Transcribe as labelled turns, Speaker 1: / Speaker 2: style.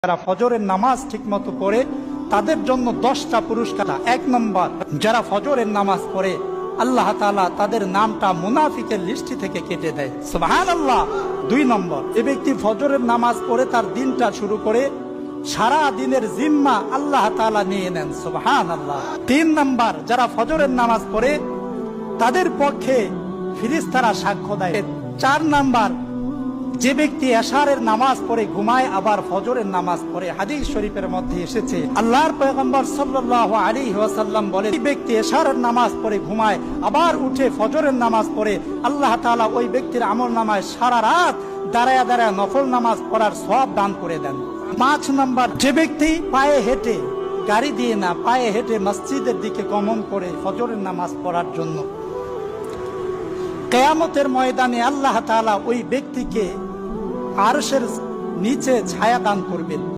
Speaker 1: যারা ফজরের নামাজ ঠিকমতো পড়ে তাদের জন্য 10টা পুরস্কার। 1 নম্বর, যারা ফজরের নামাজ পড়ে আল্লাহ তাআলা তাদের নামটা মুনাফিকের লিস্টি থেকে কেটে দেয়, সুবহানাল্লাহ। 2 নম্বর, যে ব্যক্তি ফজরের নামাজ পড়ে তার দিনটা শুরু করে সারা দিনের জিম্মা আল্লাহ তাআলা নিয়ে নেন, সুবহানাল্লাহ। 3 নম্বর, যারা ফজরের নামাজ পড়ে তাদের পক্ষে ফেরেশতারা সাক্ষ্য দেয়। 4 নম্বর, যে ব্যক্তি এশারের নামাজ পড়ে ঘুমায় আবার ফজরের নামাজ পড়ে, হাদিস শরীফের মধ্যে এসেছে আল্লাহর পয়গম্বর সাল্লাল্লাহু আলাইহি ওয়াসাল্লাম বলেন, যে ব্যক্তি এশারের নামাজ পড়ে ঘুমায় আবার উঠে ফজরের নামাজ পড়ে, আল্লাহ তাআলা ওই ব্যক্তির আমলনামায় সারা রাত দাঁড়ায় দাঁড়ায় নফল নামাজ পড়ার সওয়াব দান করে দেন। 5 নম্বর, যে ব্যক্তি পায়ে হেঁটে, গাড়ি দিয়ে না, পায়ে হেঁটে মসজিদের দিকে গমন করে ফজরের নামাজ পড়ার জন্য, কিয়ামতের ময়দানে আল্লাহ তাআলা ওই ব্যক্তিকে আরশের নিচে ছায়া দান করবেন।